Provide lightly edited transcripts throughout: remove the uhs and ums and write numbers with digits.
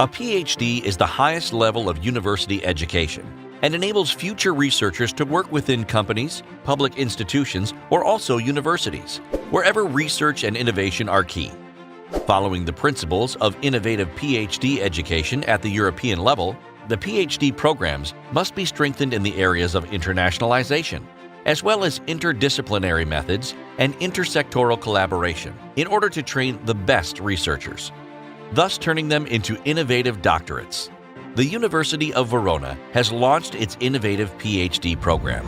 A PhD is the highest level of university education and enables future researchers to work within companies, public institutions, or also universities, wherever research and innovation are key. Following the principles of innovative PhD education at the European level, the PhD programs must be strengthened in the areas of internationalization, as well as interdisciplinary methods and intersectoral collaboration in order to train the best researchers, thus turning them into innovative doctorates. The University of Verona has launched its innovative PhD program.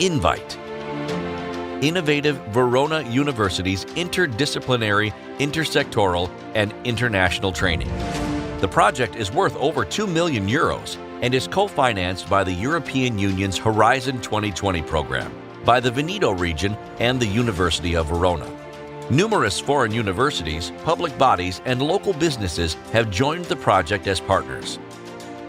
INVITE. Innovative Verona University's interdisciplinary, intersectoral, and international training. The project is worth over 2 million euros and is co-financed by the European Union's Horizon 2020 program, by the Veneto region and the University of Verona. Numerous foreign universities, public bodies, and local businesses have joined the project as partners.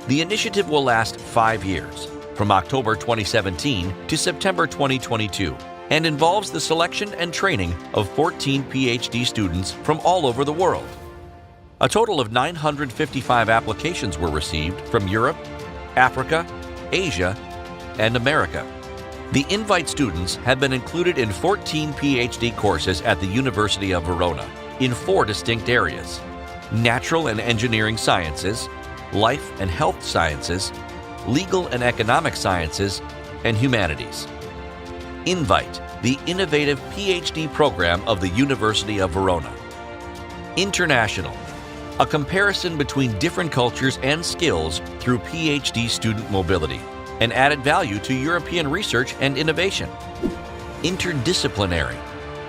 The initiative will last 5 years, from October 2017 to September 2022, and involves the selection and training of 14 PhD students from all over the world. A total of 955 applications were received from Europe, Africa, Asia, and America. The INVITE students have been included in 14 PhD courses at the University of Verona in 4 distinct areas: natural and engineering sciences, life and health sciences, legal and economic sciences, and humanities. INVITE, the innovative PhD program of the University of Verona. International, a comparison between different cultures and skills through PhD student mobility, and added value to European research and innovation. Interdisciplinary,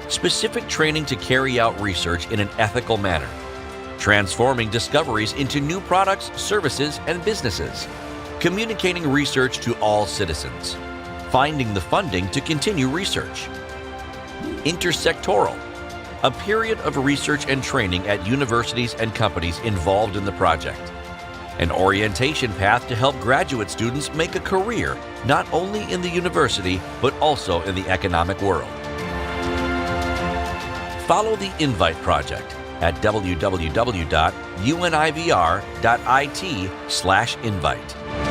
specific training to carry out research in an ethical manner, transforming discoveries into new products, services, and businesses, communicating research to all citizens, finding the funding to continue research. Intersectoral, a period of research and training at universities and companies involved in the project. An orientation path to help graduate students make a career not only in the university but also in the economic world. Follow the INVITE project at www.univr.it/invite.